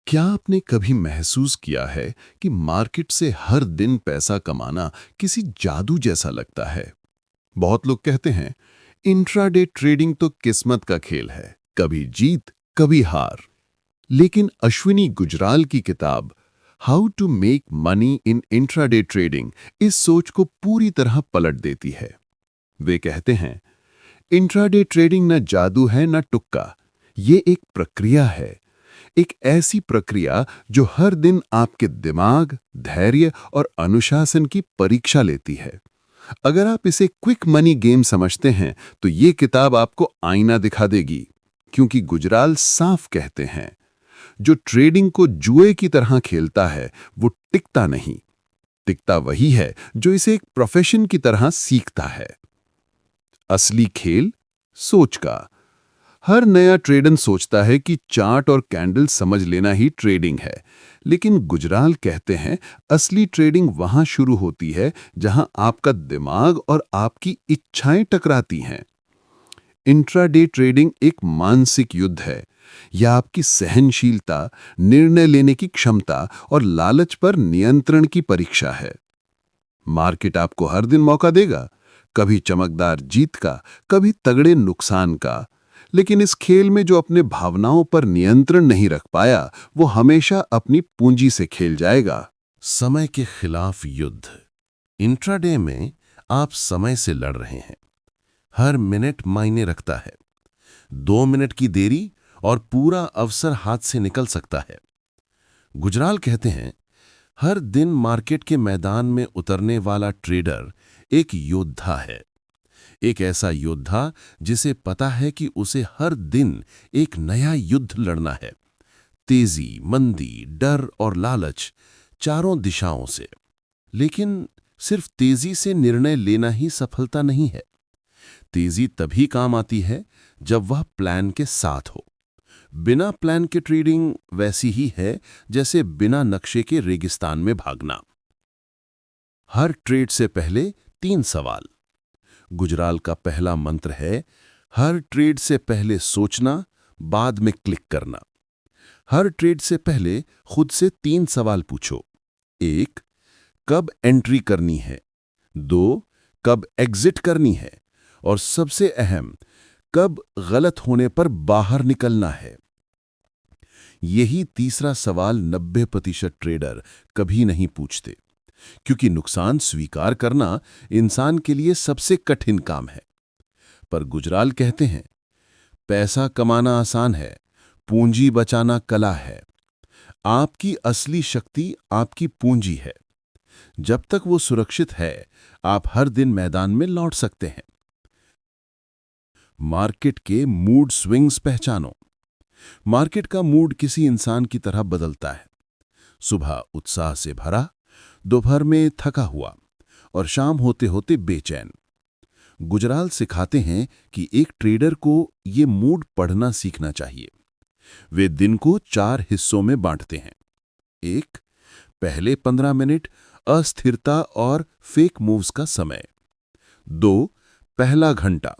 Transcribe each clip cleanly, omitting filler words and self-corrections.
क्या आपने कभी महसूस किया है कि मार्केट से हर दिन पैसा कमाना किसी जादू जैसा लगता है? बहुत लोग कहते हैं, इंट्राडे ट्रेडिंग तो किस्मत का खेल है, कभी जीत, कभी हार। लेकिन अश्विनी गुजराल की किताब how to make money in intraday trading इस सोच को पूरी तरह पलट देती है। वे कहते हैं, इंट्राडे ट्रेडिंग न जादू है न तुक्का, ये एक प्रक्रिया है। एक ऐसी प्रक्रिया जो हर दिन आपके दिमाग, धैर्य और अनुशासन की परीक्षा लेती है। अगर आप इसे क्विक मनी गेम समझते हैं, तो ये किताब आपको आईना दिखा देगी। क्योंकि गुजराल साफ कहते हैं, जो ट्रेडिंग को जुए की तरह खेलता है, वो टिकता नहीं। टिकता वही है जो इसे एक प्रोफेशन की तरह सीखता है। असली खेल सोच का। हर नया ट्रेडर सोचता है कि चार्ट और कैंडल समझ लेना ही ट्रेडिंग है, लेकिन गुजराल कहते हैं असली ट्रेडिंग वहां शुरू होती है जहां आपका दिमाग और आपकी इच्छाएं टकराती हैं। इंट्राडे ट्रेडिंग एक मानसिक युद्ध है। यह आपकी सहनशीलता, निर्णय लेने की क्षमता और लालच पर नियंत्रण की परीक्षा है। मार्केट आपको हर दिन मौका देगा, कभी चमकदार जीत का, कभी तगड़े नुकसान का। लेकिन इस खेल में जो अपने भावनाओं पर नियंत्रण नहीं रख पाया, वो हमेशा अपनी पूंजी से खेल जाएगा। समय के खिलाफ युद्ध। इंट्राडे में आप समय से लड़ रहे हैं। हर मिनट मायने रखता है। 2 मिनट की देरी और पूरा अवसर हाथ से निकल सकता है। गुजराल कहते हैं, हर दिन मार्केट के मैदान में उतरने वाला ट्रेडर एक योद्धा है। एक ऐसा योद्धा जिसे पता है कि उसे हर दिन एक नया युद्ध लड़ना है। तेजी, मंदी, डर और लालच, चारों दिशाओं से। लेकिन सिर्फ तेजी से निर्णय लेना ही सफलता नहीं है। तेजी तभी काम आती है जब वह प्लान के साथ हो। बिना प्लान के ट्रेडिंग वैसी ही है जैसे बिना नक्शे के रेगिस्तान में भागना। हर ट्रेड से पहले 3 सवाल। गुजराल का पहला मंत्र है, हर ट्रेड से पहले सोचना, बाद में क्लिक करना। हर ट्रेड से पहले खुद से 3 सवाल पूछो। 1, कब एंट्री करनी है? 2, कब एग्जिट करनी है? और सबसे अहम, कब गलत होने पर बाहर निकलना है? यही तीसरा सवाल 90% ट्रेडर कभी नहीं पूछते, क्योंकि नुकसान स्वीकार करना इंसान के लिए सबसे कठिन काम है। पर गुजराल कहते हैं, पैसा कमाना आसान है, पूंजी बचाना कला है। आपकी असली शक्ति आपकी पूंजी है। जब तक वो सुरक्षित है, आप हर दिन मैदान में लौट सकते हैं। मार्केट के मूड स्विंग्स पहचानो। मार्केट का मूड किसी इंसान की तरह बदलता है। सुबह उत्साह से भरा, दोपहर में थका हुआ और शाम होते होते बेचैन। गुजराल सिखाते हैं कि एक ट्रेडर को ये मूड पढ़ना सीखना चाहिए। वे दिन को 4 हिस्सों में बांटते हैं। 1, पहले 15 मिनट अस्थिरता और फेक मूव्स का समय। 2, पहला घंटा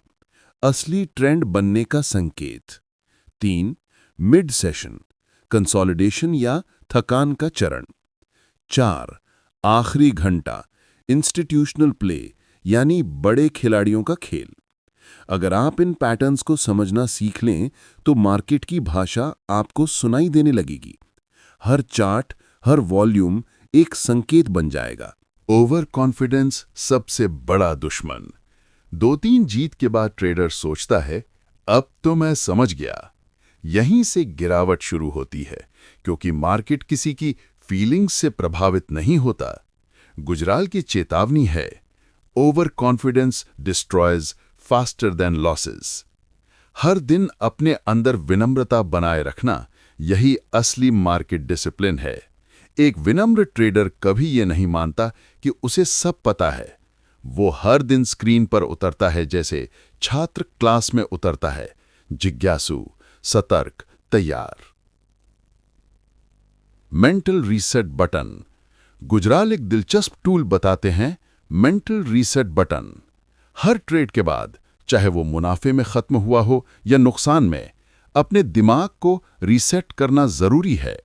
असली ट्रेंड बनने का संकेत। 3, मिड सेशन कंसोलिडेशन या थकान का चरण। 4, आखिरी घंटा इंस्टीट्यूशनल प्ले यानी बड़े खिलाड़ियों का खेल। अगर आप इन पैटर्न्स को समझना सीख लें, तो मार्केट की भाषा आपको सुनाई देने लगेगी। हर चार्ट, हर वॉल्यूम एक संकेत बन जाएगा। ओवर कॉन्फिडेंस सबसे बड़ा दुश्मन। 2-3 जीत के बाद ट्रेडर सोचता है, अब तो मैं समझ गया। यहीं से गिरावट शुरू होती है, क्योंकि मार्केट किसी की फीलिंग्स से प्रभावित नहीं होता। गुजराल की चेतावनी है, over confidence destroys faster than losses. हर दिन अपने अंदर विनम्रता बनाए रखना, यही असली मार्केट डिसिप्लिन है। एक विनम्र ट्रेडर कभी ये नहीं मानता कि उसे सब पता है। वो हर दिन स्क्रीन पर उतरता है जैसे छात्र क्लास में उतरता है, जिज्ञासु, सतर्क, तैयार। Mental reset button. गुजराल एक दिलचस्प टूल बताते हैं, मेंटल रीसेट बटन। हर ट्रेड के बाद, चाहे वो मुनाफे में खत्म हुआ हो या नुकसान में, अपने दिमाग को रीसेट करना जरूरी है।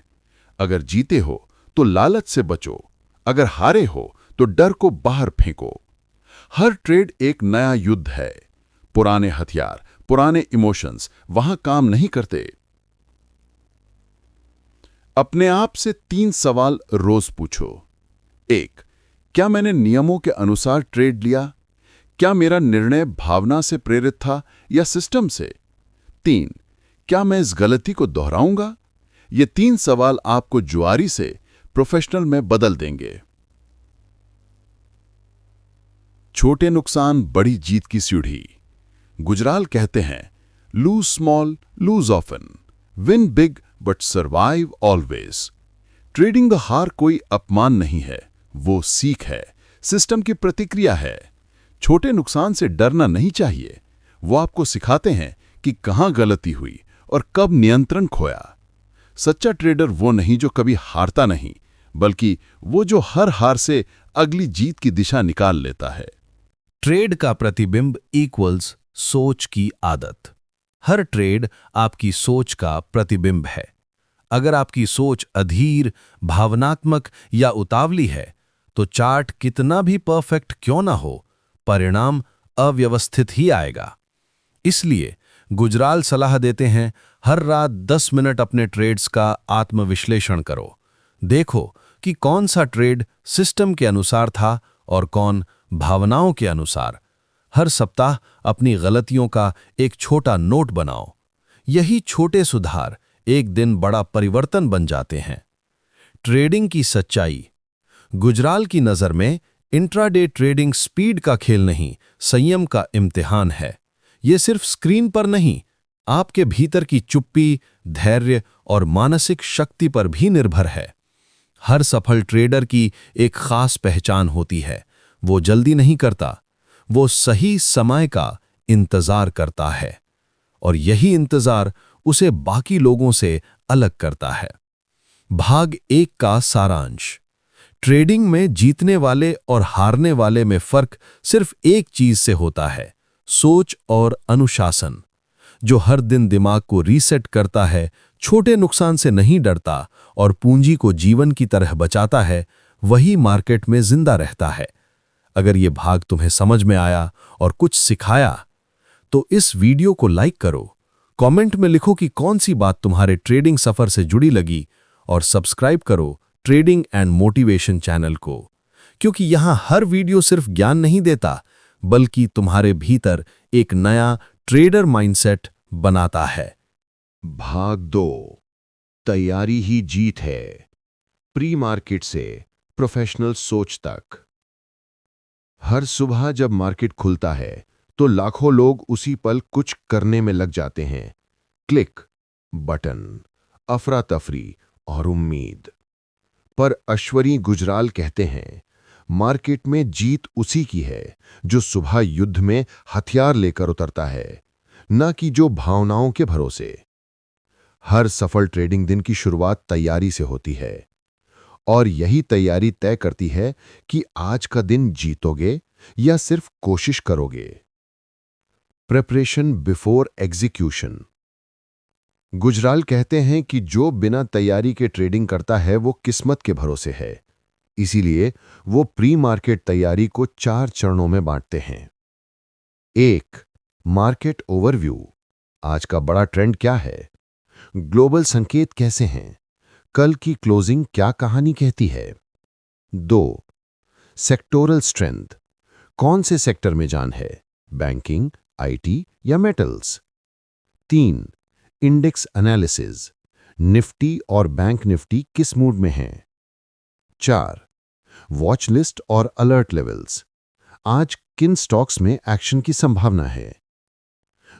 अगर जीते हो तो लालच से बचो, अगर हारे हो तो डर को बाहर फेंको। हर ट्रेड एक नया युद्ध है। पुराने हथियार, पुराने इमोशंस वहां काम नहीं करते। अपने आप से 3 सवाल रोज पूछो। 1. क्या मैंने नियमों के अनुसार ट्रेड लिया? क्या मेरा निर्णय भावना से प्रेरित था या सिस्टम से? 3. क्या मैं इस गलती को दोहराऊंगा? ये 3 सवाल आपको जुआरी से प्रोफेशनल में बदल देंगे। छोटे नुकसान बड़ी जीत की सीढ़ी। गुजराल कहते हैं, lose small, lose often, win big but survive always. Trading द हार कोई अपमान नहीं है, वो सीख है, सिस्टम की प्रतिक्रिया है। छोटे नुकसान से डरना नहीं चाहिए, वो आपको सिखाते हैं कि कहां गलती हुई और कब नियंत्रण खोया। सच्चा ट्रेडर वो नहीं जो कभी हारता नहीं, बल्कि वो जो हर हार से अगली जीत की दिशा निकाल लेता है। ट्रेड का प्रतिबिंब इक्वल्स सोच की आदत। हर ट्रेड आपकी सोच का प्रतिबिंब है। अगर आपकी सोच अधीर, भावनात्मक या उतावली है, तो चार्ट कितना भी परफेक्ट क्यों ना हो, परिणाम अव्यवस्थित ही आएगा। इसलिए गुजराल सलाह देते हैं, हर रात 10 मिनट अपने ट्रेड्स का आत्मविश्लेषण करो। देखो कि कौन सा ट्रेड सिस्टम के अनुसार था और कौन भावनाओं के अनुसार। हर सप्ताह अपनी गलतियों का एक छोटा नोट बनाओ। यही छोटे सुधार एक दिन बड़ा परिवर्तन बन जाते हैं। ट्रेडिंग की सच्चाई। गुजराल की नज़र में इंट्राडे ट्रेडिंग स्पीड का खेल नहीं, संयम का इम्तिहान है। ये सिर्फ स्क्रीन पर नहीं, आपके भीतर की चुप्पी, धैर्य और मानसिक शक्ति पर भी निर्भर है। हर सफल ट्रेडर की एक खास पहचान होती है। वो जल्दी नहीं करता, वो सही समय का इंतजार करता है, और यही इंतजार उसे बाकी लोगों से अलग करता है। भाग 1 का सारांश। ट्रेडिंग में जीतने वाले और हारने वाले में फर्क सिर्फ एक चीज से होता है, सोच और अनुशासन। जो हर दिन दिमाग को रीसेट करता है, छोटे नुकसान से नहीं डरता और पूंजी को जीवन की तरह बचाता है, वही मार्केट में जिंदा रहता है। अगर ये भाग तुम्हें समझ में आया और कुछ सिखाया, तो इस वीडियो को लाइक करो, कमेंट में लिखो कि कौन सी बात तुम्हारे ट्रेडिंग सफर से जुड़ी लगी, और सब्सक्राइब करो ट्रेडिंग एंड मोटिवेशन चैनल को, क्योंकि यहां हर वीडियो सिर्फ ज्ञान नहीं देता, बल्कि तुम्हारे भीतर एक नया ट्रेडर माइंडसेट बनाता है। भाग 2, तैयारी ही जीत है। प्री मार्केट से प्रोफेशनल सोच तक। हर सुबह जब मार्केट खुलता है तो लाखों लोग उसी पल कुछ करने में लग जाते हैं। क्लिक, बटन, अफरा तफरी और उम्मीद। पर अश्वनी गुजराल कहते हैं, मार्केट में जीत उसी की है जो सुबह युद्ध में हथियार लेकर उतरता है, न कि जो भावनाओं के भरोसे। हर सफल ट्रेडिंग दिन की शुरुआत तैयारी से होती है, और यही तैयारी तय करती है कि आज का दिन जीतोगे या सिर्फ कोशिश करोगे। Preparation before execution. गुजराल कहते हैं कि जो बिना तैयारी के ट्रेडिंग करता है वो किस्मत के भरोसे है। इसीलिए वो प्री मार्केट तैयारी को 4 चरणों में बांटते हैं। 1. Market overview. आज का बड़ा ट्रेंड क्या है? ग्लोबल संकेत कैसे हैं? कल की क्लोजिंग क्या कहानी कहती है? 2. Sectoral strength. कौन से सेक्टर में जान है? बैंकिंग, आईटी या मेटल्स? 3. Index analysis. निफ्टी और बैंक निफ्टी किस मूड में हैं? 4. वॉच लिस्ट और अलर्ट लेवल्स। आज किन स्टॉक्स में एक्शन की संभावना है?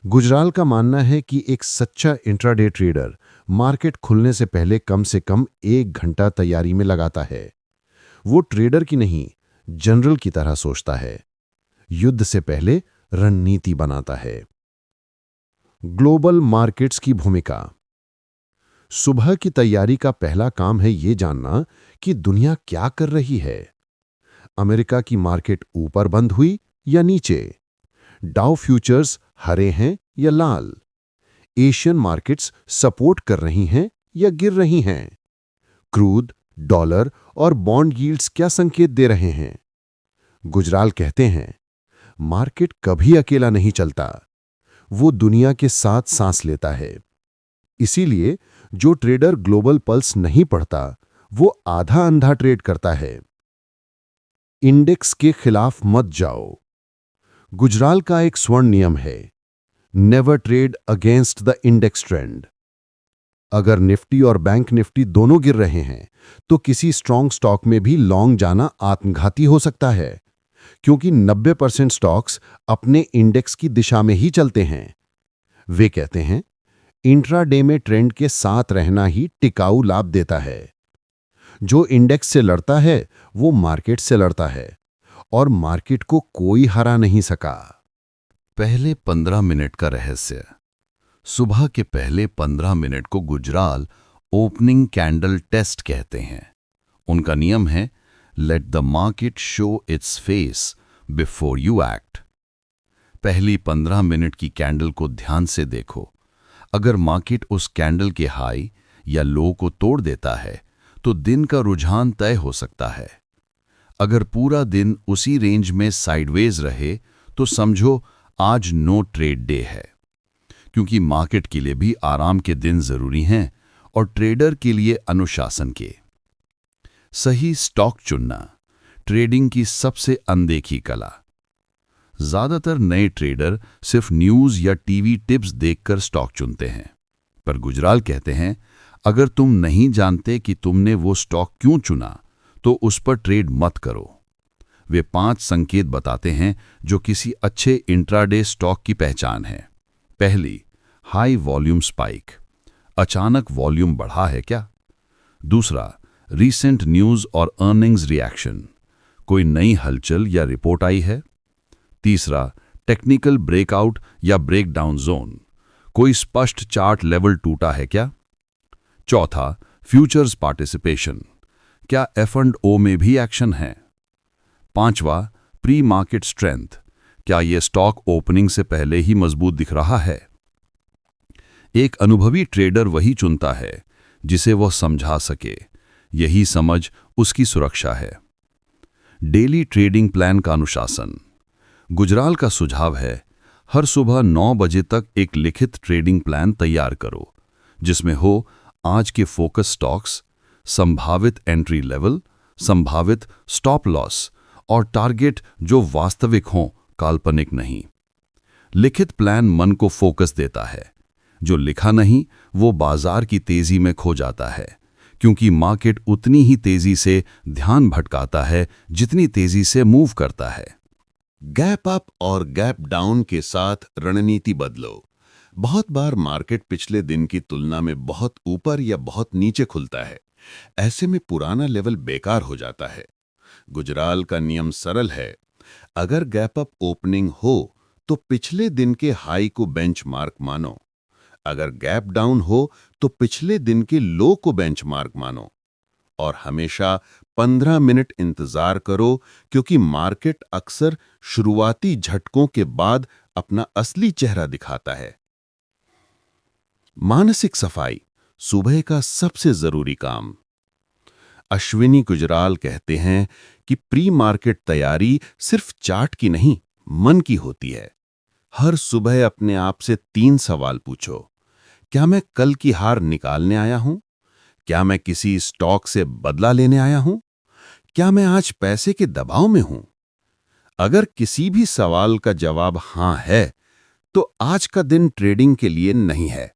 गुजराल का मानना है कि एक सच्चा इंट्राडे ट्रेडर मार्केट खुलने से कम 1 घंटा तैयारी में लगाता है। वो ट्रेडर की नहीं, जनरल की तरह सोचता है। युद्ध से पहले रणनीति बनाता है। ग्लोबल मार्केट्स की भूमिका। सुबह की तैयारी का पहला काम है ये जानना कि दुनिया क्या कर रही है। अमेरिका की मार्केट ऊपर बंद हुई या नीचे? डाउ फ्यूचर्स हरे हैं या लाल? एशियन मार्केट्स सपोर्ट कर रही हैं या गिर रही हैं? क्रूड, डॉलर और बॉन्ड यील्ड्स क्या संकेत दे रहे हैं? गुजराल कहते हैं, मार्केट कभी अकेला नहीं चलता, वो दुनिया के साथ सांस लेता है। इसीलिए जो ट्रेडर ग्लोबल पल्स नहीं पढ़ता, वो आधा अंधा ट्रेड करता है। इंडेक्स के खिलाफ मत जाओ। गुजराल का एक स्वर्ण नियम है, never trade against the index trend. अगर निफ्टी और बैंक निफ्टी दोनों गिर रहे हैं, तो किसी स्ट्रॉन्ग स्टॉक में भी लॉन्ग जाना आत्मघाती हो सकता है, क्योंकि 90% स्टॉक्स अपने इंडेक्स की दिशा में ही चलते हैं। वे कहते हैं, इंट्राडे में ट्रेंड के साथ रहना ही टिकाऊ लाभ देता है। जो इंडेक्स से लड़ता है, वो मार्केट से लड़ता है, और मार्केट को कोई हरा नहीं सका। पहले 15 मिनट का रहस्य। सुबह के पहले 15 मिनट को गुजराल ओपनिंग कैंडल टेस्ट कहते हैं। उनका नियम है, let the market show its face before you act. पहली 15 मिनट की कैंडल को ध्यान से देखो। अगर मार्केट उस कैंडल के हाई या लो को तोड़ देता है, तो दिन का रुझान तय हो सकता है। अगर पूरा दिन उसी रेंज में साइडवेज रहे, तो समझो आज नो ट्रेड डे है, क्योंकि मार्केट के लिए भी आराम के दिन जरूरी हैं और ट्रेडर के लिए अनुशासन के। सही स्टॉक चुनना ट्रेडिंग की सबसे अनदेखी कला। ज्यादातर नए ट्रेडर सिर्फ न्यूज या टीवी टिप्स देखकर स्टॉक चुनते हैं, पर गुजराल कहते हैं, अगर तुम नहीं जानते कि तुमने वो स्टॉक क्यों चुना, तो उस पर ट्रेड मत करो। वे 5 संकेत बताते हैं जो किसी अच्छे इंट्राडे स्टॉक की पहचान है। पहली, हाई वॉल्यूम स्पाइक। अचानक वॉल्यूम बढ़ा है क्या? दूसरा, रीसेंट न्यूज और अर्निंग्स रिएक्शन। कोई नई हलचल या रिपोर्ट आई है? तीसरा, टेक्निकल ब्रेकआउट या ब्रेकडाउन जोन। कोई स्पष्ट चार्ट लेवल टूटा है क्या? चौथा, फ्यूचर्स पार्टिसिपेशन। क्या F&O में भी एक्शन है? पांचवा, प्री मार्केट स्ट्रेंथ। क्या यह स्टॉक ओपनिंग से पहले ही मजबूत दिख रहा है? एक अनुभवी ट्रेडर वही चुनता है जिसे वह समझा सके। यही समझ उसकी सुरक्षा है। डेली ट्रेडिंग प्लान का अनुशासन। गुजराल का सुझाव है, हर सुबह 9 बजे तक एक लिखित ट्रेडिंग प्लान तैयार करो, जिसमें हो आज के फोकस स्टॉक्स, संभावित एंट्री लेवल, संभावित स्टॉप लॉस और टारगेट जो वास्तविक हों, काल्पनिक नहीं। लिखित प्लान मन को फोकस देता है। जो लिखा नहीं, वो बाजार की तेजी में खो जाता है, क्योंकि मार्केट उतनी ही तेजी से ध्यान भटकाता है जितनी तेजी से मूव करता है। गैप अप और गैप डाउन के साथ रणनीति बदलो। बहुत बार मार्केट पिछले दिन की तुलना में बहुत ऊपर या बहुत नीचे खुलता है। ऐसे में पुराना लेवल बेकार हो जाता है। गुजराल का नियम सरल है, अगर गैप अप ओपनिंग हो तो पिछले दिन के हाई को बेंचमार्क मानो। अगर गैप डाउन हो तो पिछले दिन के लो को बेंचमार्क मानो। और हमेशा 15 मिनट इंतजार करो, क्योंकि मार्केट अक्सर शुरुआती झटकों के बाद अपना असली चेहरा दिखाता है। मानसिक सफाई सुबह का सबसे जरूरी काम। अश्विनी गुजराल कहते हैं कि प्री मार्केट तैयारी सिर्फ चार्ट की नहीं, मन की होती है। हर सुबह अपने आप से 3 सवाल पूछो। क्या मैं कल की हार निकालने आया हूं? क्या मैं किसी स्टॉक से बदला लेने आया हूं? क्या मैं आज पैसे के दबाव में हूं? अगर किसी भी सवाल का जवाब हां है, तो आज का दिन ट्रेडिंग के लिए नहीं है।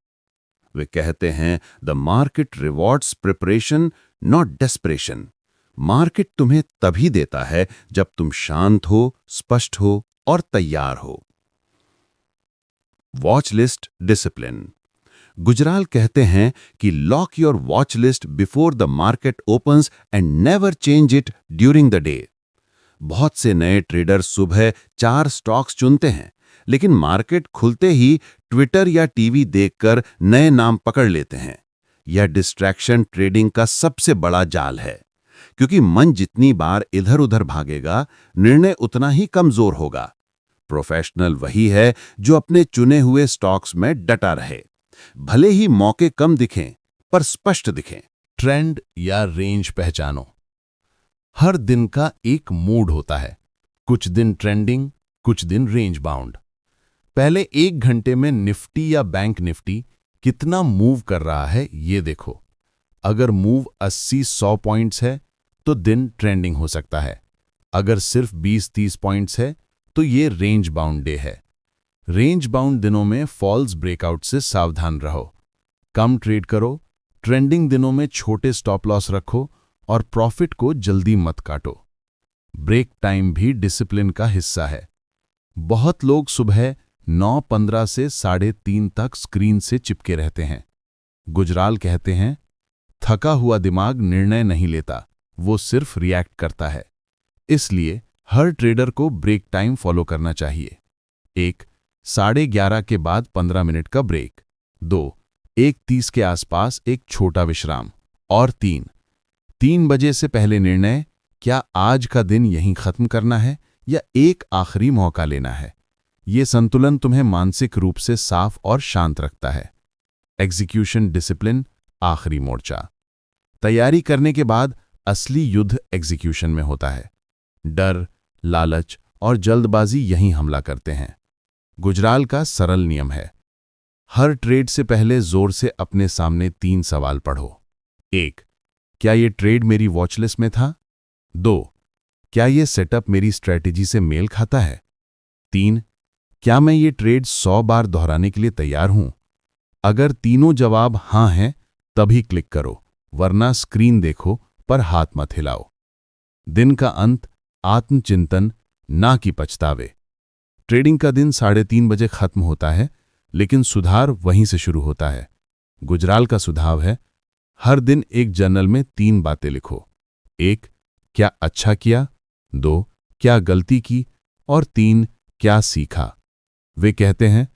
वे कहते हैं, the market rewards preparation not desperation. Market तुम्हें तभी देता है जब तुम शांत हो, स्पष्ट हो और तैयार हो। Watch list discipline. गुजराल कहते हैं कि lock your watch list before the market opens and never change it during the day. बहुत से नए ट्रेडर सुबह 4 स्टॉक्स चुनते हैं, लेकिन मार्केट खुलते ही ट्विटर या टीवी देखकर नए नाम पकड़ लेते हैं। यह डिस्ट्रैक्शन ट्रेडिंग का सबसे बड़ा जाल है, क्योंकि मन जितनी बार इधर-उधर भागेगा, निर्णय उतना ही कमजोर होगा। प्रोफेशनल वही है जो अपने चुने हुए स्टॉक्स में डटा रहे, भले ही मौके कम दिखें पर स्पष्ट दिखें। ट्रेंड या रेंज पहचानो। हर दिन का एक मूड होता है, कुछ दिन ट्रेंडिंग, कुछ दिन रेंज बाउंड। पहले 1 घंटे में निफ्टी या बैंक निफ्टी कितना मूव कर रहा है ये देखो। अगर मूव 80-100 पॉइंट्स है तो दिन ट्रेंडिंग हो सकता है। अगर सिर्फ 20-30 पॉइंट्स है तो ये रेंज बाउंड डे है। रेंज बाउंड दिनों में फॉल्स ब्रेकआउट से सावधान रहो, कम ट्रेड करो, ट्रेंडिंग दिनों में छोटे स्टॉप लॉस रखो और प्रॉफिट को जल्दी मत काटो। ब्रेक टाइम भी डिसिप्लिन का हिस्सा है। बहुत लोग सुबह 9:15 से 3:30 तक स्क्रीन से चिपके रहते हैं। गुजराल कहते हैं, थका हुआ दिमाग निर्णय नहीं लेता, वो सिर्फ रिएक्ट करता है। इसलिए हर ट्रेडर को ब्रेक टाइम फॉलो करना चाहिए। 1. 11:30 के बाद 15 मिनट का ब्रेक। 2. 1:30 के आसपास एक छोटा विश्राम। और 3 बजे से पहले निर्णय, क्या आज का दिन यहीं खत्म करना है या एक आखिरी मौका लेना है। ये संतुलन तुम्हें मानसिक रूप से साफ और शांत रखता है। एग्जीक्यूशन डिसिप्लिन आखिरी मोर्चा। तैयारी करने के बाद असली युद्ध एग्जीक्यूशन में होता है। डर, लालच और जल्दबाजी यहीं हमला करते हैं। गुजराल का सरल नियम है, हर ट्रेड से पहले जोर से अपने सामने 3 सवाल पढ़ो। 1. क्या ये ट्रेड मेरी वॉचलिस्ट में था? 2. क्या ये सेटअप मेरी स्ट्रैटेजी से मेल खाता है? 3. क्या मैं ये ट्रेड 100 बार दोहराने के लिए तैयार हूं? अगर तीनों जवाब हां हैं, तभी क्लिक करो, वरना स्क्रीन देखो पर हाथ मत हिलाओ। दिन का अंत आत्मचिंतन, ना कि पछतावे। ट्रेडिंग का दिन 3:30 बजे खत्म होता है, लेकिन सुधार वहीं से शुरू होता है। गुजराल का सुझाव है, हर दिन एक जर्नल में 3 बातें लिखो। 1. क्या अच्छा किया? 2. क्या गलती की? और 3. क्या सीखा? वे कहते हैं,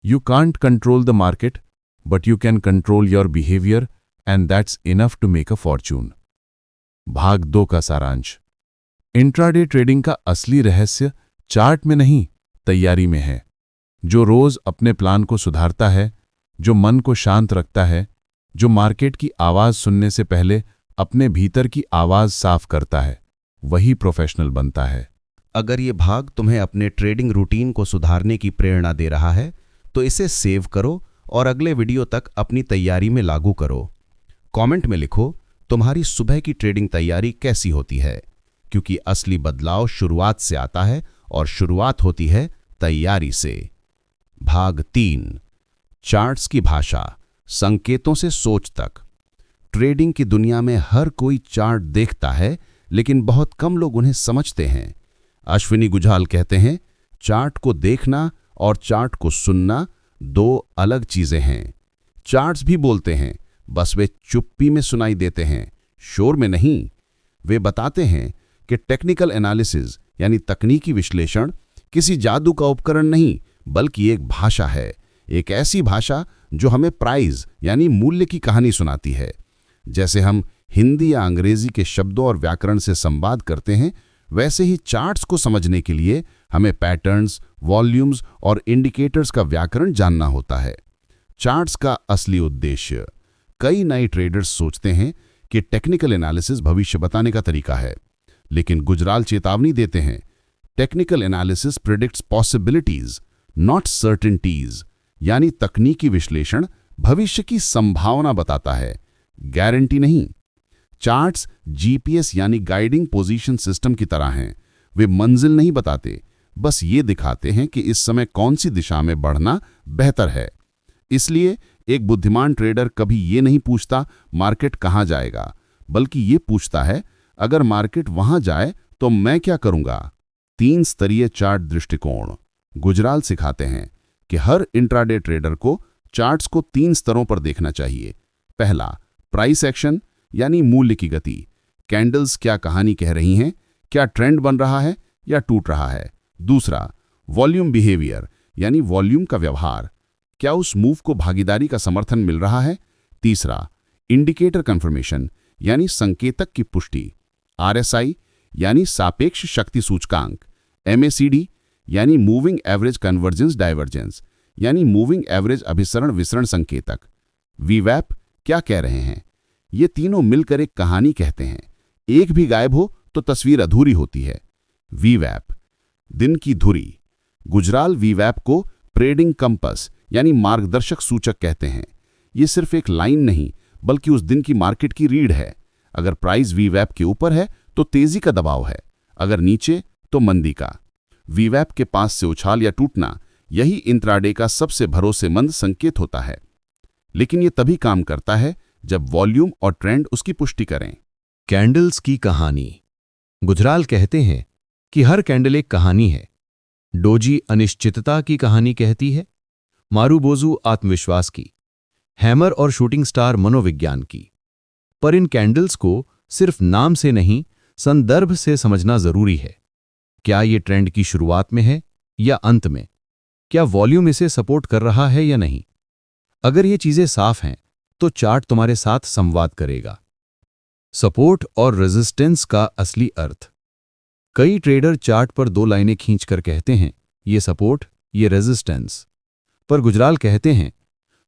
you can't control the market, but you can control your behaviour and that's enough to make a fortune. भाग 2 का सारांश। इंट्राडे ट्रेडिंग का असली रहस्य चार्ट में नहीं, तैयारी में है। जो रोज अपने प्लान को सुधारता है, जो मन को शांत रखता है, जो मार्केट की आवाज सुनने से पहले अपने भीतर की आवाज साफ करता है, वही प्रोफेशनल बनता है। अगर ये भाग तुम्हें अपने ट्रेडिंग रूटीन को सुधारने की प्रेरणा दे रहा है तो इसे सेव करो और अगले वीडियो तक अपनी तैयारी में लागू करो। कमेंट में लिखो तुम्हारी सुबह की ट्रेडिंग तैयारी कैसी होती है, क्योंकि असली बदलाव शुरुआत से आता है और शुरुआत होती है तैयारी से। भाग 3, चार्ट्स की भाषा, संकेतों से सोच तक। ट्रेडिंग की दुनिया में हर कोई चार्ट देखता है, लेकिन बहुत कम लोग उन्हें समझते हैं। अश्विनी गुजराल कहते हैं, चार्ट को देखना और चार्ट को सुनना 2 अलग चीजें हैं। चार्ट्स भी बोलते हैं, बस वे चुप्पी में सुनाई देते हैं, शोर में नहीं। वे बताते हैं कि टेक्निकल एनालिसिस यानी तकनीकी विश्लेषण किसी जादू का उपकरण नहीं, बल्कि एक भाषा है। एक ऐसी भाषा जो हमें प्राइस यानी मूल्य की कहानी सुनाती है। जैसे हम हिंदी या अंग्रेजी के शब्दों और व्याकरण से संवाद करते हैं, वैसे ही चार्ट्स को समझने के लिए हमें पैटर्न्स, वॉल्यूम्स और इंडिकेटर्स का व्याकरण जानना होता है। चार्ट्स का असली उद्देश्य। कई नए ट्रेडर्स सोचते हैं कि टेक्निकल एनालिसिस भविष्य बताने का तरीका है, लेकिन गुजराल चेतावनी देते हैं, technical analysis predicts possibilities, not certainties. यानी तकनीकी विश्लेषण भविष्य की संभावना बताता है, गारंटी नहीं। चार्ट्स जीपीएस यानी गाइडिंग पोजीशन सिस्टम की तरह हैं। वे मंजिल नहीं बताते, बस ये दिखाते हैं कि इस समय कौन सी दिशा में बढ़ना बेहतर है। इसलिए एक बुद्धिमान ट्रेडर कभी ये नहीं पूछता मार्केट कहाँ जाएगा, बल्कि ये पूछता है, अगर मार्केट वहां जाए तो मैं क्या करूंगा। 3 स्तरीय चार्ट दृष्टिकोण। गुजराल सिखाते हैं कि हर इंट्राडे ट्रेडर को चार्ट्स को 3 स्तरों पर देखना चाहिए। पहला, प्राइस एक्शन यानी मूल्य की गति। कैंडल्स क्या कहानी कह रही हैं, क्या ट्रेंड बन रहा है या टूट रहा है। दूसरा, वॉल्यूम बिहेवियर यानी वॉल्यूम का व्यवहार, क्या उस मूव को भागीदारी का समर्थन मिल रहा है। तीसरा, इंडिकेटर कंफर्मेशन यानी संकेतक की पुष्टि। आरएसआई यानी सापेक्ष शक्ति सूचकांक। एमएसीडी यानी मूविंग एवरेज कन्वर्जेंस डाइवर्जेंस यानी मूविंग एवरेज अभिसरण विसरण संकेतक। वीवैप क्या कह रहे हैं, ये तीनों मिलकर एक कहानी कहते हैं। एक भी गायब हो तो तस्वीर अधूरी होती है। वीवैप, दिन की धुरी। गुजराल वीवैप को ट्रेडिंग कंपस यानी मार्गदर्शक सूचक कहते हैं। ये सिर्फ एक लाइन नहीं बल्कि उस दिन की मार्केट की रीड है। अगर प्राइस वीवैप के ऊपर है तो तेजी का दबाव है, अगर नीचे तो मंदी का। वीवैप के पास से उछाल या टूटना, यही इंट्राडे का सबसे भरोसेमंद संकेत होता है। लेकिन ये तभी काम करता है जब वॉल्यूम और ट्रेंड उसकी पुष्टि करें। कैंडल्स की कहानी। गुजराल कहते हैं कि हर कैंडल एक कहानी है। डोजी अनिश्चितता की कहानी कहती है, मारुबोजू आत्मविश्वास की, हैमर और शूटिंग स्टार मनोविज्ञान की। पर इन कैंडल्स को सिर्फ नाम से नहीं, संदर्भ से समझना जरूरी है। क्या ये ट्रेंड की शुरुआत में है या अंत में? क्या वॉल्यूम इसे सपोर्ट कर रहा है या नहीं? अगर ये चीजें साफ हैं तो चार्ट तुम्हारे साथ संवाद करेगा। सपोर्ट और रेजिस्टेंस का असली अर्थ। कई ट्रेडर चार्ट पर दो लाइनें खींचकर कहते हैं, ये सपोर्ट, ये रेजिस्टेंस। पर गुजराल कहते हैं,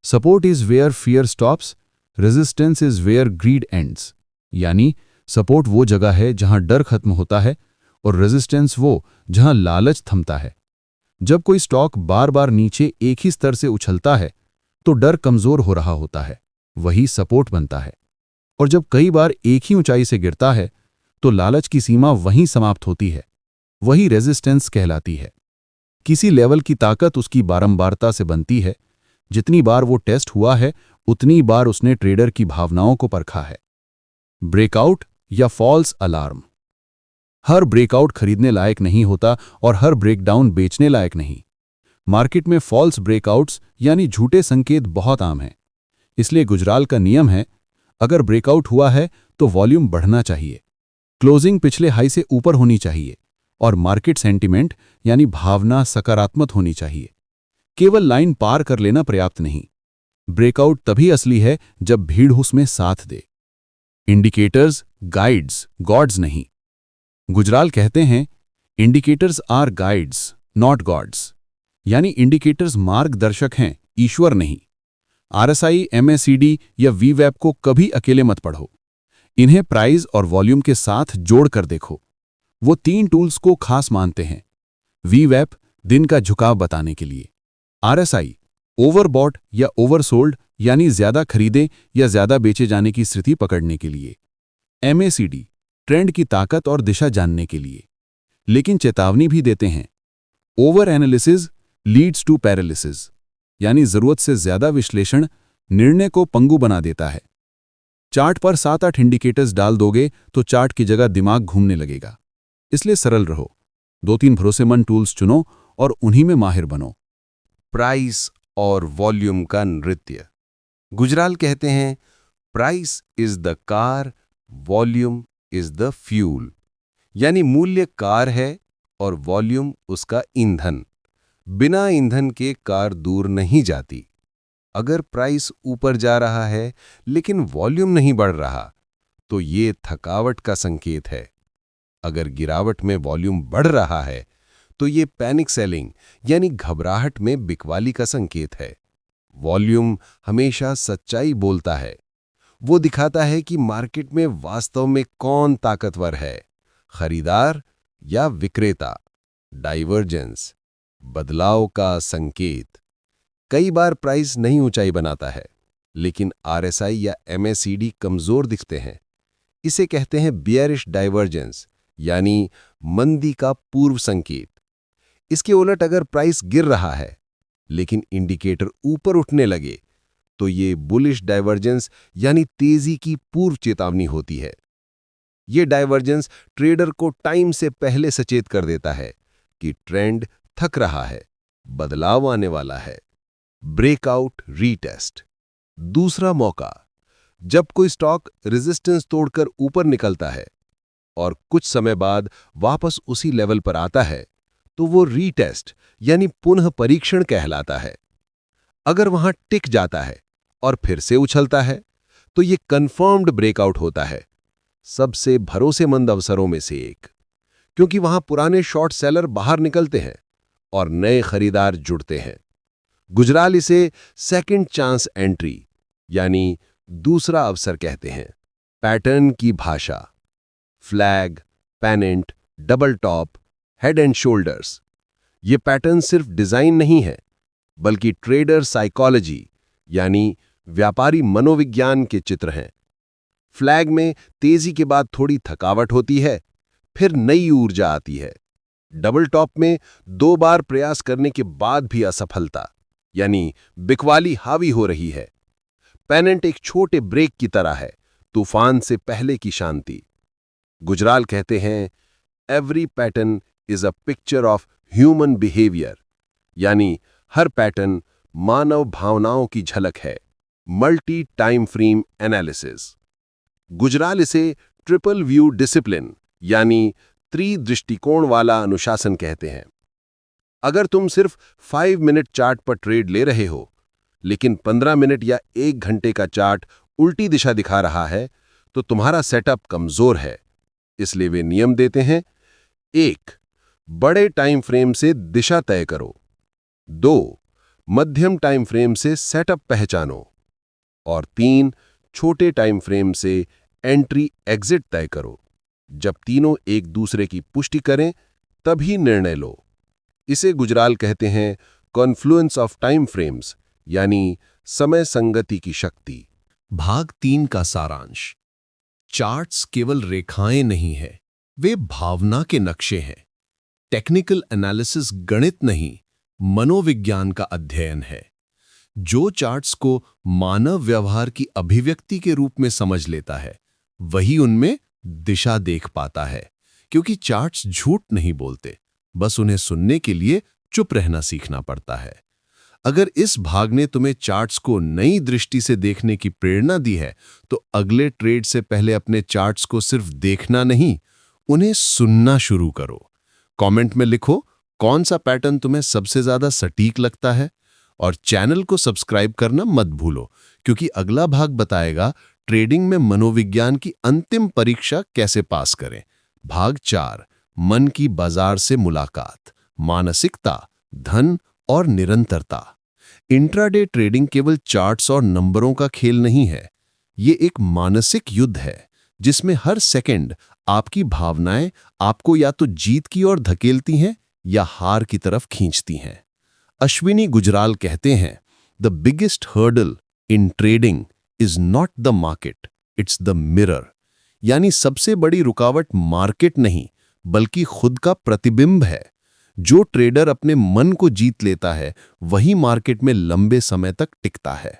support is where fear stops, resistance is where greed ends. यानी सपोर्ट वो जगह है जहां डर खत्म होता है और रेजिस्टेंस वो जहां लालच थमता है। जब कोई स्टॉक बार बार नीचे एक ही स्तर से उछलता है तो डर कमजोर हो रहा होता है, वही सपोर्ट बनता है। और जब कई बार एक ही ऊंचाई से गिरता है तो लालच की सीमा वहीं समाप्त होती है, वही रेजिस्टेंस कहलाती है। किसी लेवल की ताकत उसकी बारंबारता से बनती है। जितनी बार वो टेस्ट हुआ है उतनी बार उसने ट्रेडर की भावनाओं को परखा है। ब्रेकआउट या फॉल्स अलार्म। हर ब्रेकआउट खरीदने लायक नहीं होता और हर ब्रेकडाउन बेचने लायक नहीं। मार्केट में फॉल्स ब्रेकआउट्स यानी झूठे संकेत बहुत आम हैं। इसलिए गुजराल का नियम है, अगर ब्रेकआउट हुआ है तो वॉल्यूम बढ़ना चाहिए, क्लोजिंग पिछले हाई से ऊपर होनी चाहिए और मार्केट सेंटिमेंट यानी भावना सकारात्मक होनी चाहिए। केवल लाइन पार कर लेना पर्याप्त नहीं। ब्रेकआउट तभी असली है जब भीड़ उसमें साथ दे। इंडिकेटर्स गाइड्स, गॉड्स नहीं। गुजराल कहते हैं, indicators are guides not gods. यानी इंडिकेटर्स मार्गदर्शक हैं, ईश्वर नहीं। RSI, MACD या वीवैप को कभी अकेले मत पढ़ो। इन्हें प्राइस और वॉल्यूम के साथ जोड़कर देखो। वो तीन टूल्स को खास मानते हैं। वीवैप दिन का झुकाव बताने के लिए, RSI ओवरबॉट या ओवरसोल्ड यानी ज्यादा खरीदे या ज्यादा बेचे जाने की स्थिति पकड़ने के लिए, MACD ट्रेंड की ताकत और दिशा जानने के लिए। लेकिन चेतावनी भी देते हैं, over analysis leads to paralysis, यानी जरूरत से ज्यादा विश्लेषण निर्णय को पंगु बना देता है। चार्ट पर 7-8 इंडिकेटर्स डाल दोगे तो चार्ट की जगह दिमाग घूमने लगेगा। इसलिए सरल रहो, 2-3 भरोसेमंद टूल्स चुनो और उन्हीं में माहिर बनो। प्राइस और वॉल्यूम का नृत्य। गुजराल कहते हैं, price is the car, volume is the fuel. यानी मूल्य कार है और वॉल्यूम उसका ईंधन। बिना ईंधन के कार दूर नहीं जाती। अगर प्राइस ऊपर जा रहा है लेकिन वॉल्यूम नहीं बढ़ रहा तो ये थकावट का संकेत है। अगर गिरावट में वॉल्यूम बढ़ रहा है तो ये पैनिक सेलिंग यानी घबराहट में बिकवाली का संकेत है। वॉल्यूम हमेशा सच्चाई बोलता है। वो दिखाता है कि मार्केट में वास्तव में कौन ताकतवर है, खरीदार या विक्रेता। डाइवर्जेंस, बदलाव का संकेत। कई बार प्राइस नई ऊंचाई बनाता है लेकिन RSI या MACD कमजोर दिखते हैं। इसे कहते हैं बियरिश डाइवर्जेंस यानी मंदी का पूर्व संकेत। इसके उलट अगर प्राइस गिर रहा है लेकिन इंडिकेटर ऊपर उठने लगे तो ये बुलिश डाइवर्जेंस यानी तेजी की पूर्व चेतावनी होती है। ये डाइवर्जेंस ट्रेडर को टाइम से पहले सचेत कर देता है कि ट्रेंड थक रहा है, बदलाव आने वाला है। ब्रेकआउट रीटेस्ट, दूसरा मौका। जब कोई स्टॉक रेजिस्टेंस तोड़कर ऊपर निकलता है और कुछ समय बाद वापस उसी लेवल पर आता है तो वो रीटेस्ट यानी पुनः परीक्षण कहलाता है। अगर वहां टिक जाता है और फिर से उछलता है तो ये कंफर्म्ड ब्रेकआउट होता है, सबसे भरोसेमंद अवसरों में से एक, क्योंकि वहां पुराने शॉर्ट सेलर बाहर निकलते हैं और नए खरीदार जुड़ते हैं। गुजराल इसे सेकंड चांस एंट्री यानी दूसरा अवसर कहते हैं पैटर्न की भाषा। Flag, pennant, double top, head and shoulders, ये पैटर्न सिर्फ डिजाइन नहीं है बल्कि ट्रेडर साइकोलॉजी यानी व्यापारी मनोविज्ञान के चित्र हैं। फ्लैग में तेजी के बाद थोड़ी थकावट होती है, फिर नई ऊर्जा आती है। डबल टॉप में 2 बार प्रयास करने के बाद भी असफलता यानी बिकवाली हावी हो रही है। पेनेंट एक छोटे ब्रेक की तरह है, तूफान से पहले की शांति। गुजराल कहते हैं every pattern is a picture of human behaviour, यानी हर पैटर्न मानव भावनाओं की झलक है। Multi time frame analysis, Gujral इसे ट्रिपल व्यू डिसिप्लिन यानी त्रिदृष्टिकोण वाला अनुशासन कहते हैं। अगर तुम सिर्फ 5 मिनट चार्ट पर ट्रेड ले रहे हो लेकिन 15 मिनट या 1 घंटे का चार्ट उल्टी दिशा दिखा रहा है तो तुम्हारा सेटअप कमजोर है। इसलिए वे नियम देते हैं 1. बड़े टाइम फ्रेम से दिशा तय करो। 2. मध्यम टाइम फ्रेम से सेटअप पहचानो। और 3. छोटे टाइम फ्रेम से एंट्री एग्जिट तय करो। जब तीनों एक दूसरे की पुष्टि करें तभी निर्णय लो। इसे गुजराल कहते हैं कॉन्फ्लुएंस ऑफ टाइम फ्रेम्स यानी समय संगति की शक्ति। भाग 3 का सारांश। चार्ट्स केवल रेखाएं नहीं है, वे भावना के नक्शे हैं। टेक्निकल एनालिसिस गणित नहीं, मनोविज्ञान का अध्ययन है। जो चार्ट्स को मानव व्यवहार की अभिव्यक्ति के रूप में समझ लेता है वही उनमें दिशा देख पाता है, क्योंकि चार्ट्स झूठ नहीं बोलते, बस उन्हें सुनने के लिए चुप रहना सीखना पड़ता है। अगर इस भाग ने तुम्हें चार्ट्स को नई दृष्टि से देखने की प्रेरणा दी है तो अगले ट्रेड से पहले अपने चार्ट्स को सिर्फ देखना नहीं, उन्हें सुनना शुरू करो। कमेंट में लिखो कौन सा पैटर्न तुम्हें सबसे ज्यादा सटीक लगता है, और चैनल को सब्सक्राइब करना मत भूलो, क्योंकि अगला भाग बताएगा ट्रेडिंग में मनोविज्ञान की अंतिम परीक्षा कैसे पास करें। भाग 4, मन की बाजार से मुलाकात, मानसिकता, धन और निरंतरता। इंट्राडे ट्रेडिंग केवल चार्ट्स और नंबरों का खेल नहीं है, ये एक मानसिक युद्ध है जिसमें हर सेकंड आपकी भावनाएं आपको या तो जीत की ओर धकेलती हैं या हार की तरफ खींचती हैं। अश्विनी गुजराल कहते हैं the biggest hurdle in trading is not the market, it's the mirror. यानी सबसे बड़ी रुकावट मार्केट नहीं बल्कि खुद का प्रतिबिंब है। जो ट्रेडर अपने मन को जीत लेता है वही मार्केट में लंबे समय तक टिकता है।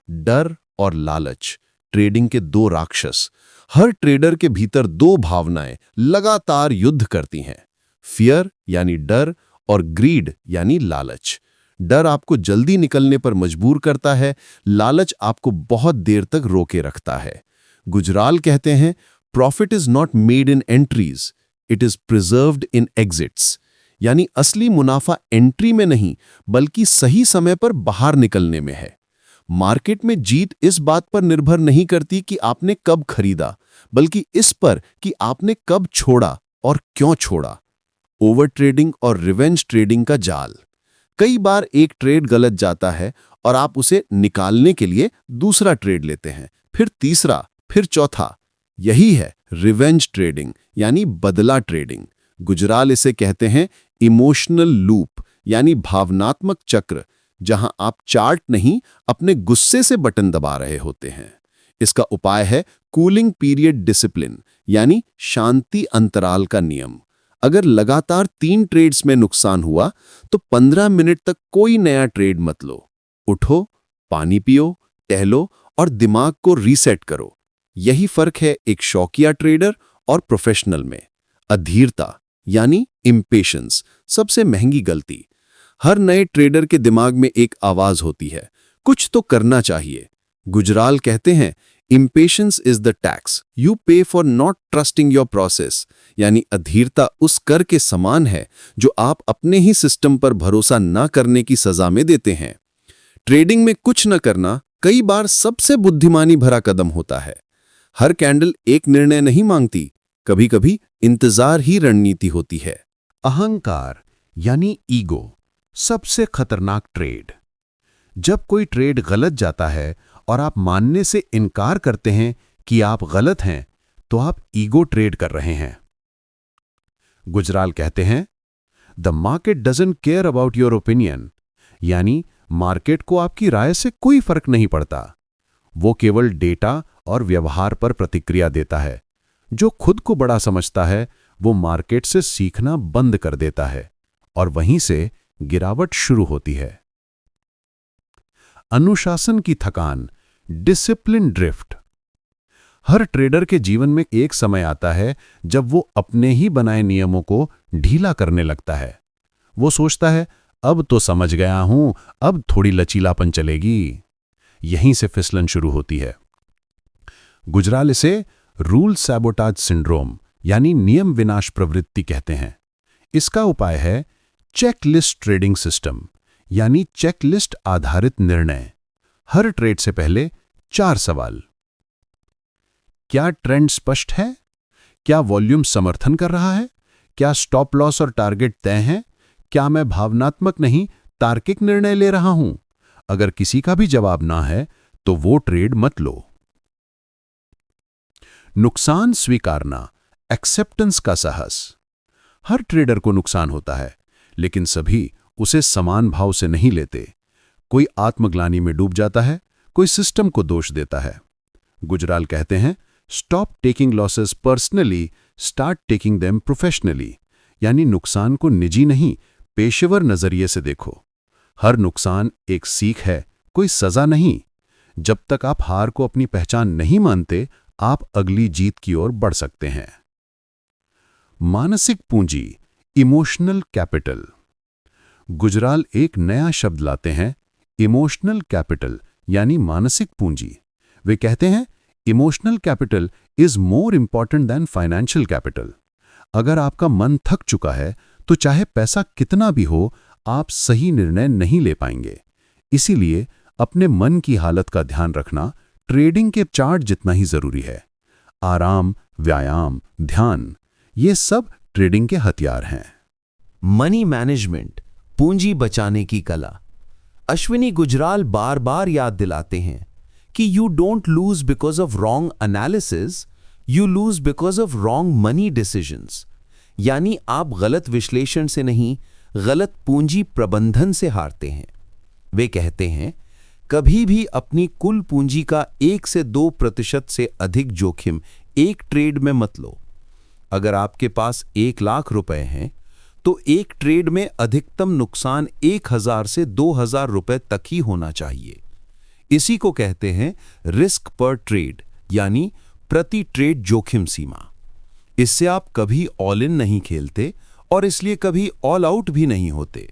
डर और लालच, ट्रेडिंग के 2 राक्षस। हर ट्रेडर के भीतर 2 भावनाएं लगातार युद्ध करती हैं, फियर यानी डर और ग्रीड यानी लालच। डर आपको जल्दी निकलने पर मजबूर करता है, लालच आपको बहुत देर तक रोके रखता है। गुजराल कहते हैं profit is not made in entries, it is preserved in exits. यानी असली मुनाफा एंट्री में नहीं बल्कि सही समय पर बाहर निकलने में है। मार्केट में जीत इस बात पर निर्भर नहीं करती कि आपने कब खरीदा, बल्कि इस पर कि आपने कब छोड़ा और क्यों छोड़ा। ओवर ट्रेडिंग और रिवेंज ट्रेडिंग का जाल। कई बार एक ट्रेड गलत जाता है और आप उसे निकालने के लिए दूसरा ट्रेड लेते हैं, फिर तीसरा, फिर चौथा। यही है रिवेंज ट्रेडिंग यानी बदला ट्रेडिंग। गुजराल इसे कहते हैं इमोशनल लूप यानी भावनात्मक चक्र, जहां आप चार्ट नहीं अपने गुस्से से बटन दबा रहे होते हैं। इसका उपाय है कूलिंग पीरियड डिसिप्लिन यानी शांति अंतराल का नियम। अगर लगातार 3 ट्रेड्स में नुकसान हुआ तो 15 मिनट तक कोई नया ट्रेड मत लो। उठो, पानी पियो, टहलो और दिमाग को रीसेट करो। यही फर्क है एक शौकिया ट्रेडर और प्रोफेशनल में। अधीरता यानी इम्पेशंस, सबसे महंगी गलती। हर नए ट्रेडर के दिमाग में एक आवाज होती है, कुछ तो करना चाहिए। गुजराल कहते हैं impatience is the tax you pay for not trusting your process. यानी अधीरता उस कर के समान है जो आप अपने ही सिस्टम पर भरोसा न करने की सजा में देते हैं। ट्रेडिंग में कुछ न करना कई बार सबसे बुद्धिमानी भरा कदम होता है। हर कैंडल एक निर्णय नहीं मांगती, कभी कभी इंतजार ही रणनीति होती है। अहंकार यानी ईगो, सबसे खतरनाक ट्रेड। जब कोई ट्रेड गलत जाता है और आप मानने से इनकार करते हैं कि आप गलत हैं, तो आप ईगो ट्रेड कर रहे हैं। गुजराल कहते हैं, the market doesn't care about your opinion, यानी मार्केट को आपकी राय से कोई फर्क नहीं पड़ता। वो केवल डेटा और व्यवहार पर प्रतिक्रिया देता है। जो खुद को बड़ा समझता है वो मार्केट से सीखना बंद कर देता है और वहीं से गिरावट शुरू होती है। अनुशासन की थकान, डिसिप्लिन ड्रिफ्ट। हर ट्रेडर के जीवन में एक समय आता है जब वो अपने ही बनाए नियमों को ढीला करने लगता है। वो सोचता है, अब तो समझ गया हूं, अब थोड़ी लचीलापन चलेगी। यहीं से फिसलन शुरू होती है। गुजराल इसे रूल सैबोटाज सिंड्रोम यानी नियम विनाश प्रवृत्ति कहते हैं। इसका उपाय है चेकलिस्ट ट्रेडिंग सिस्टम, यानी चेकलिस्ट आधारित निर्णय। हर ट्रेड से पहले 4 सवाल। क्या ट्रेंड स्पष्ट है? क्या वॉल्यूम समर्थन कर रहा है? क्या स्टॉप लॉस और टारगेट तय हैं? क्या मैं भावनात्मक नहीं तार्किक निर्णय ले रहा हूं? अगर किसी का भी जवाब ना है तो वो ट्रेड मत लो। नुकसान स्वीकारना, एक्सेप्टेंस का साहस। हर ट्रेडर को नुकसान होता है, लेकिन सभी उसे समान भाव से नहीं लेते। कोई आत्मग्लानि में डूब जाता है, कोई सिस्टम को दोष देता है। गुजराल कहते हैं, stop taking losses personally, start taking them professionally, यानी नुकसान को निजी नहीं पेशेवर नजरिए से देखो। हर नुकसान एक सीख है, कोई सजा नहीं। जब तक आप हार को अपनी पहचान नहीं मानते, आप अगली जीत की ओर बढ़ सकते हैं। मानसिक पूंजी, इमोशनल कैपिटल। गुजराल एक नया शब्द लाते हैं, इमोशनल कैपिटल यानी मानसिक पूंजी। वे कहते हैं, emotional capital is more important than financial capital. अगर आपका मन थक चुका है तो चाहे पैसा कितना भी हो, आप सही निर्णय नहीं ले पाएंगे। इसीलिए अपने मन की हालत का ध्यान रखना ट्रेडिंग के चार्ट जितना ही जरूरी है। आराम, व्यायाम, ध्यान, ये सब ट्रेडिंग के हथियार हैं। मनी मैनेजमेंट, पूंजी बचाने की कला। अश्विनी गुजराल बार बार याद दिलाते हैं कि you don't lose because of wrong analysis, you lose because of wrong money decisions. यानी आप गलत विश्लेषण से नहीं, गलत पूंजी प्रबंधन से हारते हैं। वे कहते हैं, कभी भी अपनी कुल पूंजी का 1 से 2% से अधिक जोखिम एक ट्रेड में मत लो। अगर आपके पास 1 लाख रुपए हैं तो एक ट्रेड में अधिकतम नुकसान 1000 से 2000 रुपए तक ही होना चाहिए। इसी को कहते हैं रिस्क पर ट्रेड, यानी प्रति ट्रेड जोखिम सीमा। इससे आप कभी ऑल इन नहीं खेलते और इसलिए कभी ऑल आउट भी नहीं होते।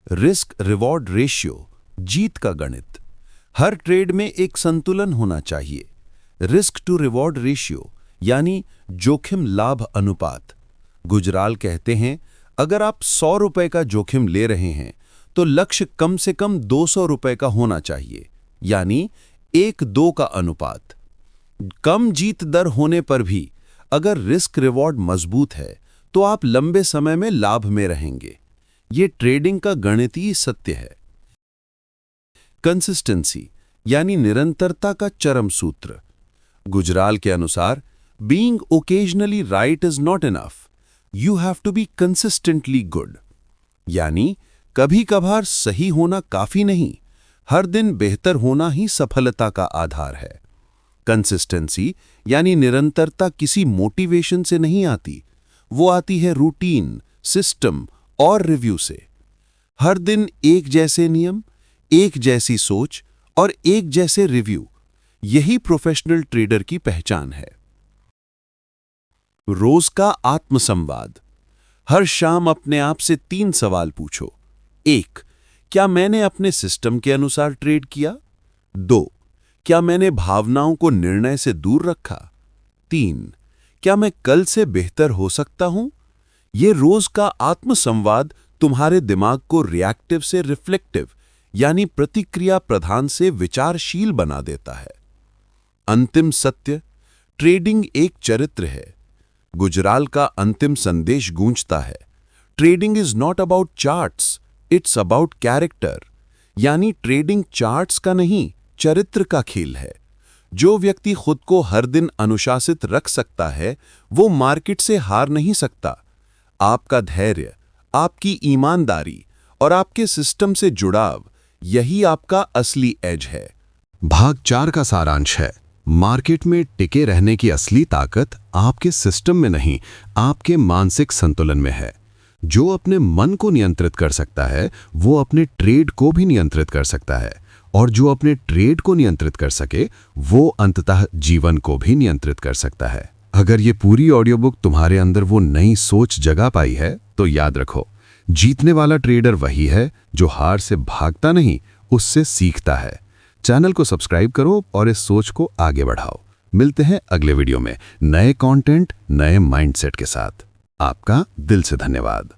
रिस्क रिवॉर्ड रेशियो, जीत का गणित। हर ट्रेड में एक संतुलन होना चाहिए। रिस्क टू रिवॉर्ड रेशियो यानी जोखिम लाभ अनुपात। गुजराल कहते हैं, अगर आप 100 रुपए का जोखिम ले रहे हैं तो लक्ष्य कम से कम 200 रुपए का होना चाहिए, यानी 1:2 का अनुपात। कम जीत दर होने पर भी अगर रिस्क रिवॉर्ड मजबूत है तो आप लंबे समय में लाभ में रहेंगे। ये ट्रेडिंग का गणितीय सत्य है। कंसिस्टेंसी यानी निरंतरता का चरम सूत्र। गुजराल के अनुसार, being occasionally right is not enough, you have to be consistently good. यानी कभी कभार सही होना काफी नहीं, हर दिन बेहतर होना ही सफलता का आधार है। कंसिस्टेंसी यानी निरंतरता किसी मोटिवेशन से नहीं आती, वो आती है रूटीन, सिस्टम और रिव्यू से। हर दिन एक जैसे नियम, एक जैसी सोच और एक जैसे रिव्यू, यही प्रोफेशनल ट्रेडर की पहचान है। रोज का आत्मसंवाद। हर शाम अपने आप से 3 सवाल पूछो। 1. क्या मैंने अपने सिस्टम के अनुसार ट्रेड किया? 2. क्या मैंने भावनाओं को निर्णय से दूर रखा? 3. क्या मैं कल से बेहतर हो सकता हूं? ये रोज का आत्मसंवाद तुम्हारे दिमाग को रिएक्टिव से रिफ्लेक्टिव यानी प्रतिक्रिया प्रधान से विचारशील बना देता है। अंतिम सत्य, ट्रेडिंग एक चरित्र है। गुजराल का अंतिम संदेश गूंजता है, trading is not about charts, it's about character. यानी ट्रेडिंग चार्ट्स का नहीं, चरित्र का खेल है। जो व्यक्ति खुद को हर दिन अनुशासित रख सकता है, वो मार्केट से हार नहीं सकता। आपका धैर्य, आपकी ईमानदारी और आपके सिस्टम से जुड़ाव, यही आपका असली एज है। भाग 4 का सारांश है, मार्केट में टिके रहने की असली ताकत आपके सिस्टम में नहीं, आपके मानसिक संतुलन में है। जो अपने मन को नियंत्रित कर सकता है, वो अपने ट्रेड को भी नियंत्रित कर सकता है, और जो अपने ट्रेड को नियंत्रित कर सके, वो अंततः जीवन को भी नियंत्रित कर सकता है। अगर ये पूरी ऑडियो बुक तुम्हारे अंदर वो नई सोच जगा पाई है, तो याद रखो, जीतने वाला ट्रेडर वही है जो हार से भागता नहीं, उससे सीखता है। चैनल को सब्सक्राइब करो और इस सोच को आगे बढ़ाओ। मिलते हैं अगले वीडियो में नए कंटेंट, नए माइंडसेट के साथ। आपका दिल से धन्यवाद।